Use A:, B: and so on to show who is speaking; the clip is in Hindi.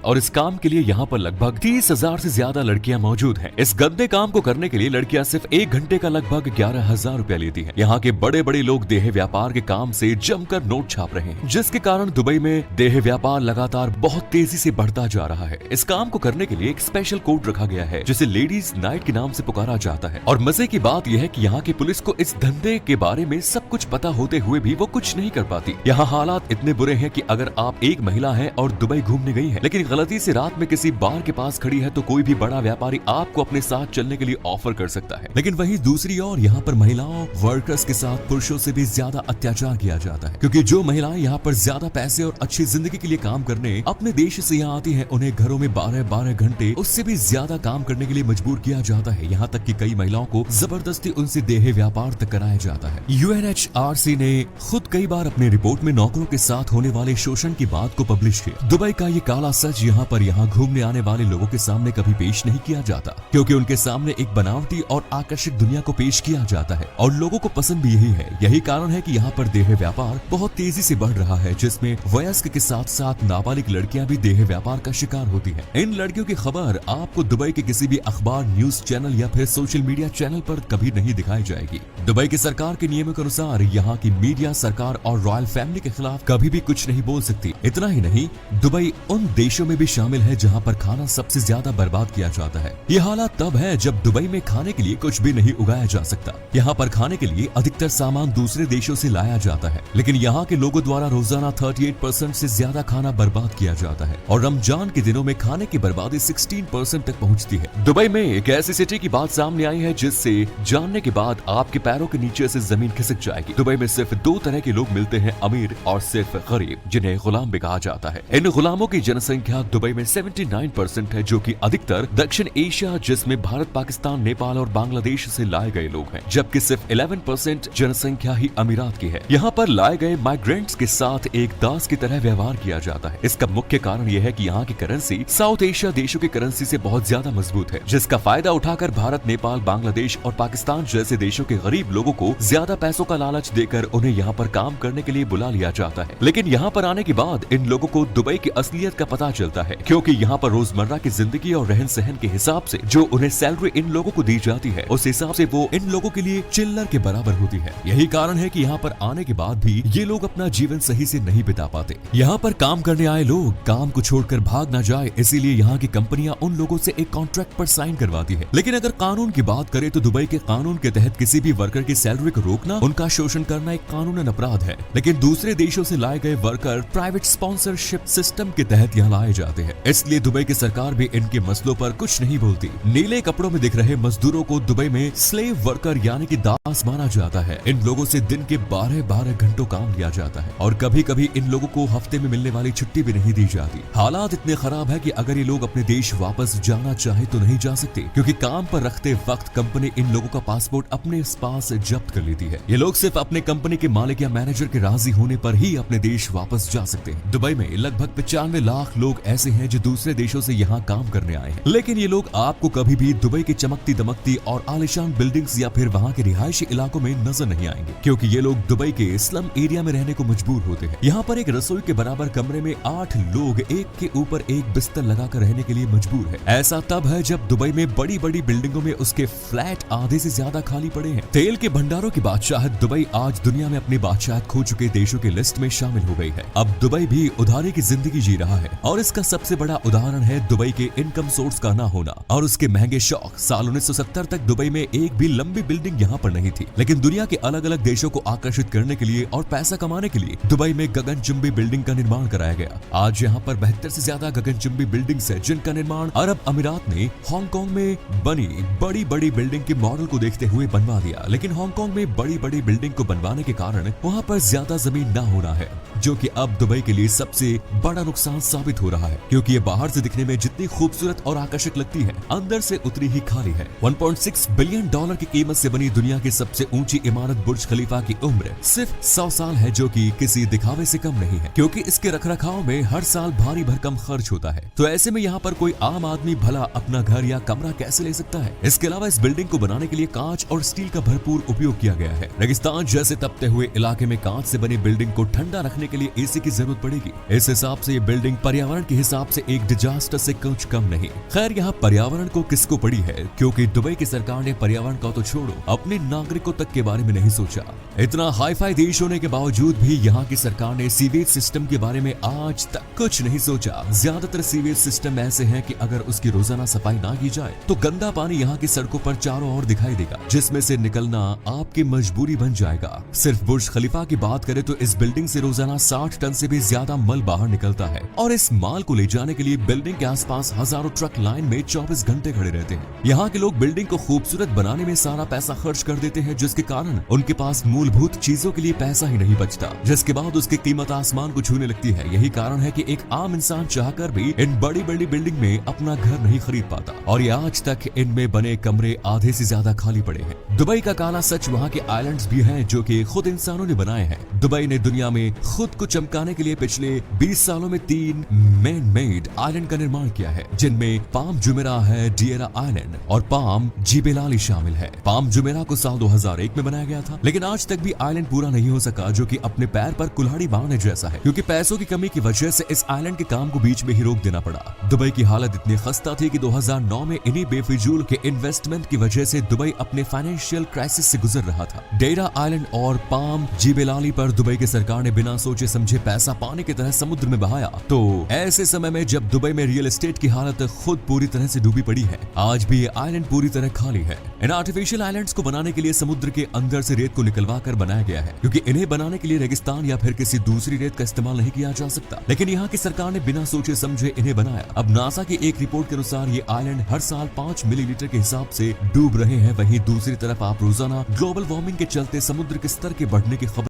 A: और इस काम के लिए यहाँ पर लगभग 30,000 से ज्यादा लड़कियाँ मौजूद हैं। इस गंदे काम को करने के लिए लड़कियाँ सिर्फ 1 घंटे का लगभग 11,000 रुपया लेती हैं। यहाँ के बड़े बड़े लोग देह व्यापार के काम से जमकर नोट छाप रहे हैं, जिसके कारण दुबई में देह व्यापार लगातार बहुत तेजी से बढ़ता जा रहा है। इस काम को करने के लिए एक स्पेशल कोड रखा गया है जिसे लेडीज नाइट के नाम से पुकारा जाता है। और मजे की बात यह है कि यहाँ की पुलिस को इस धंधे के बारे में सब कुछ पता होते हुए भी वो कुछ नहीं कर पाती। यहाँ हालात इतने बुरे हैं कि अगर आप एक महिला हैं और दुबई घूमने गई हैं, लेकिन गलती से रात में किसी बार के पास खड़ी है, तो कोई भी बड़ा व्यापारी आपको अपने साथ चलने के लिए ऑफर कर सकता है। लेकिन वहीं दूसरी ओर यहाँ पर महिलाओं वर्कर्स के साथ पुरुषों से भी ज्यादा अत्याचार किया जाता है, क्योंकि जो महिलाएं यहाँ पर ज्यादा पैसे और अच्छी जिंदगी के लिए काम करने अपने देश से यहाँ आती है, उन्हें घरों में 12-12 घंटे उससे भी ज्यादा काम करने के लिए मजबूर किया जाता है। यहाँ तक कि कई महिलाओं को जबरदस्ती उनसे देह व्यापार तक कराया जाता है। UNHRC ने खुद कई बार अपने रिपोर्ट में नौकरों के साथ होने वाले शोषण की बात को पब्लिश किया। दुबई का ये काला सच यहाँ घूमने आने वाले लोगों के सामने कभी पेश नहीं किया जाता, क्योंकि उनके सामने एक बनावटी और आकर्षक दुनिया को पेश किया जाता है और लोगों को पसंद भी यही है। यही कारण है कि यहाँ पर देह व्यापार बहुत तेजी से बढ़ रहा है, जिसमें वयस्क के साथ साथ नाबालिग लड़कियां भी देह व्यापार का शिकार होती हैं। इन लड़कियों की खबर आपको दुबई के किसी भी अखबार, न्यूज चैनल या फिर सोशल मीडिया चैनल पर कभी नहीं दिखाई जाएगी। दुबई की सरकार के नियमों के अनुसार यहाँ की मीडिया सरकार और रॉयल फैमिली के खिलाफ कभी भी कुछ नहीं बोल सकती। इतना ही नहीं, दुबई उन देशों में भी शामिल है जहाँ पर खाना सबसे ज्यादा बर्बाद किया जाता है। ये हालात तब है जब दुबई में खाने के लिए कुछ भी नहीं उगाया जा सकता। यहाँ पर खाने के लिए अधिकतर सामान दूसरे देशों से लाया जाता है, लेकिन यहाँ के लोगों द्वारा रोजाना 38% से ज्यादा खाना बर्बाद किया जाता है और रमजान के दिनों में खाने की बर्बादी 16% तक पहुँचती है। दुबई में एक ऐसी सिटी की बात सामने आई है जिससे जानने के बाद आपके पैरों के नीचे से जमीन खिसक जाएगी। दुबई में सिर्फ 2 तरह के लोग मिलते हैं, अमीर और सिर्फ गरीब, जिन्हें गुलाम भी कहा जाता है। इन गुलामों की जनसंख्या दुबई में 79% है, जो कि अधिकतर दक्षिण एशिया जिसमें भारत, पाकिस्तान, नेपाल और बांग्लादेश से लाए गए लोग हैं, जबकि सिर्फ 11% जनसंख्या ही अमीरात की है। यहाँ पर लाए गए माइग्रेंट्स के साथ एक दास की तरह व्यवहार किया जाता है। इसका मुख्य कारण यह है कि यहाँ की करेंसी साउथ एशिया देशों की करेंसी से बहुत ज्यादा मजबूत है, जिसका फायदा उठाकर भारत, नेपाल, बांग्लादेश और पाकिस्तान जैसे देशों के गरीब लोगों को ज्यादा पैसों का लालच देकर उन्हें यहाँ पर काम करने के लिए बुला लिया जाता है। लेकिन यहाँ पर आने के बाद इन लोगों को दुबई की असलियत का पता चलता है, क्योंकि यहाँ पर रोजमर्रा की जिंदगी और रहन सहन के हिसाब से जो उन्हें सैलरी इन लोगों को दी जाती है, उस हिसाब से वो इन लोगों के लिए चिल्लर के बराबर होती है। यही कारण है कि यहाँ पर आने के बाद भी ये लोग अपना जीवन सही से नहीं बिता पाते। यहाँ पर काम करने आए लोग काम को छोड़कर भाग न जाए, इसीलिए यहाँ की कंपनियां उन लोगों से एक कॉन्ट्रैक्ट पर साइन करवाती है। लेकिन अगर कानून की बात करें तो दुबई के कानून के तहत किसी भी वर्कर की सैलरी को रोकना, उनका शोषण करना एक कानूनन अपराध है। लेकिन दूसरे देशों से लाए गए वर्कर प्राइवेट स्पॉन्सरशिप सिस्टम के तहत यहाँ लाए जाते हैं, इसलिए दुबई की सरकार भी इनके मसलों पर कुछ नहीं बोलती। नीले कपड़ों में दिख रहे मजदूरों को दुबई में स्लेव वर्कर यानी कि दास माना जाता है। इन लोगों से दिन के 12-12 घंटों काम लिया जाता है और कभी कभी इन लोगों को हफ्ते में मिलने वाली छुट्टी भी नहीं दी जाती। हालात इतने खराब है कि अगर ये लोग अपने देश वापस जाना चाहे तो नहीं जा सकते, क्योंकि काम पर रखते वक्त कंपनी इन लोगों का पासपोर्ट अपने पास जब्त कर लेती है। ये लोग सिर्फ अपने कंपनी के मालिक या मैनेजर के राजी होने पर ही अपने देश वापस जा सकते हैं। दुबई में लगभग 95 लाख लोग ऐसे हैं जो दूसरे देशों से यहाँ काम करने आए हैं, लेकिन ये लोग आपको कभी भी दुबई की चमकती दमकती और आलिशान बिल्डिंग्स या फिर वहाँ के रिहायशी इलाकों में नजर नहीं आएंगे, क्योंकि ये लोग दुबई के स्लम एरिया में रहने को मजबूर होते हैं। यहाँ पर एक रसोई के बराबर कमरे में 8 लोग एक के ऊपर एक बिस्तर लगाकर रहने के लिए मजबूर है। ऐसा तब है जब दुबई में बड़ी बड़ी बिल्डिंगों में उसके फ्लैट आधे से ज्यादा खाली पड़े हैं। तेल के भंडारों की बादशाहत दुबई आज दुनिया में अपनी बादशाहत खो चुके देशों की लिस्ट में शामिल हो गई है। अब दुबई भी उधारी की जिंदगी जी रहा है और इसका सबसे बड़ा उदाहरण है दुबई के इनकम सोर्स का ना होना और उसके महंगे शौक। साल 1970 तक दुबई में एक भी लंबी बिल्डिंग यहाँ पर नहीं थी, लेकिन दुनिया के अलग अलग देशों को आकर्षित करने के लिए और पैसा कमाने के लिए दुबई में गगनचुंबी बिल्डिंग का निर्माण कराया गया। आज यहाँ पर 72 से ज्यादा गगनचुंबी बिल्डिंग्स है, जिनका निर्माण अरब अमीरात ने हांगकांग में बनी बड़ी बड़ी बिल्डिंग के मॉडल को देखते हुए बनवा दिया। लेकिन हांगकांग में बड़ी बड़ी बिल्डिंग को बनवाने के कारण वहाँ पर ज्यादा जमीन न होना है, जो कि अब दुबई के लिए सबसे बड़ा नुकसान साबित हो रहा है, क्योंकि ये बाहर से दिखने में जितनी खूबसूरत और आकर्षक लगती है, अंदर से उतनी ही खाली है। 1.6 बिलियन डॉलर की कीमत से बनी दुनिया की सबसे ऊंची इमारत बुर्ज खलीफा की उम्र सिर्फ 100 साल है, जो कि किसी दिखावे से कम नहीं है, क्योंकि इसके रखरखाव में हर साल भारी भरकम खर्च होता है। तो ऐसे में यहाँ पर कोई आम आदमी भला अपना घर या कमरा कैसे ले सकता है? इसके अलावा इस बिल्डिंग को बनाने के लिए कांच और स्टील का भरपूर उपयोग किया गया है। रेगिस्तान जैसे तपते हुए इलाके में कांच से बनी बिल्डिंग को ठंडा रखने के लिए एसी की जरूरत पड़ेगी। इस हिसाब से ये बिल्डिंग पर्यावरण के हिसाब से एक डिजास्टर से कुछ कम नहीं। खैर यहाँ पर्यावरण को किसको पड़ी है, क्योंकि दुबई की सरकार ने पर्यावरण का तो छोड़ो अपने नागरिकों तक के बारे में नहीं सोचा। इतना हाईफाई देश होने के बावजूद भी यहाँ की सरकार ने सीवेज सिस्टम के बारे में आज तक कुछ नहीं सोचा। ज्यादातर सीवेज सिस्टम ऐसे हैं कि अगर उसकी रोजाना सफाई ना की जाए तो गंदा पानी यहाँ की सड़कों पर चारों ओर दिखाई देगा, जिसमें से निकलना आपकी मजबूरी बन जाएगा। सिर्फ बुर्ज खलीफा की बात करें तो इस बिल्डिंग से रोजाना 60 टन से भी ज्यादा मल बाहर निकलता है और इस माल को ले जाने के लिए बिल्डिंग के आसपास हजारों ट्रक लाइन में 24 घंटे खड़े रहते हैं। यहाँ के लोग बिल्डिंग को खूबसूरत बनाने में सारा पैसा खर्च कर देते हैं, जिसके कारण उनके पास मूलभूत चीजों के लिए पैसा ही नहीं बचता, जिसके बाद उसकी कीमत आसमान को छूने लगती है। यही कारण है कि एक आम इंसान चाहकर भी इन बड़ी बड़ी बिल्डिंग में अपना घर नहीं खरीद पाता और ये आज तक इनमें बने कमरे आधे से ज्यादा खाली पड़े हैं। दुबई का काला सच वहाँ के आइलैंड्स भी हैं जो कि खुद इंसानों ने बनाए हैं। दुबई ने दुनिया में खुद को चमकाने के लिए पिछले 20 सालों में 3 मैन मेड आइलैंड का निर्माण किया है, जिनमें पाम जुमेरा है, डिएरा आइलैंड और पाम जिबेलाली शामिल है। पाम जुमेरा को साल 2001 में बनाया गया था, लेकिन आज तक भी आइलैंड पूरा नहीं हो सका, जो कि अपने पैर पर कुल्हाड़ी बांधने जैसा है, क्योंकि पैसों की कमी की वजह से इस आइलैंड के काम को बीच में ही रोक देना पड़ा। दुबई की हालत इतनी खस्ता थी कि 2009 में इन्हीं बेफिजूल के इन्वेस्टमेंट की वजह से दुबई अपने फाइनेंशियल क्राइसिस से गुजर रहा था। डेरा आइलैंड और पाम जिबेलाली पर दुबई की सरकार ने बिना सोचे समझे पैसा पानी की तरह समुद्र में बहाया। तो ऐसे समय में जब दुबई में रियल एस्टेट की हालत खुद पूरी तरह से डूबी पड़ी है, आज भी ये आइलैंड पूरी तरह खाली है। इन आर्टिफिशियल आइलैंड्स को बनाने के लिए समुद्र के अंदर से रेत को निकलवा कर बनाया गया है, क्योंकि इन्हें बनाने के लिए रेगिस्तान या फिर किसी दूसरी रेत का इस्तेमाल नहीं किया जा सकता। लेकिन यहाँ की सरकार ने बिना सोचे समझे इन्हें बनाया। अब नासा की एक रिपोर्ट के अनुसार ये आइलैंड हर साल 5 मिलीलीटर के हिसाब से डूब रहे हैं। वहीं दूसरी तरफ आप रोजाना ग्लोबल वार्मिंग के चलते समुद्र के स्तर के बढ़ने की खबर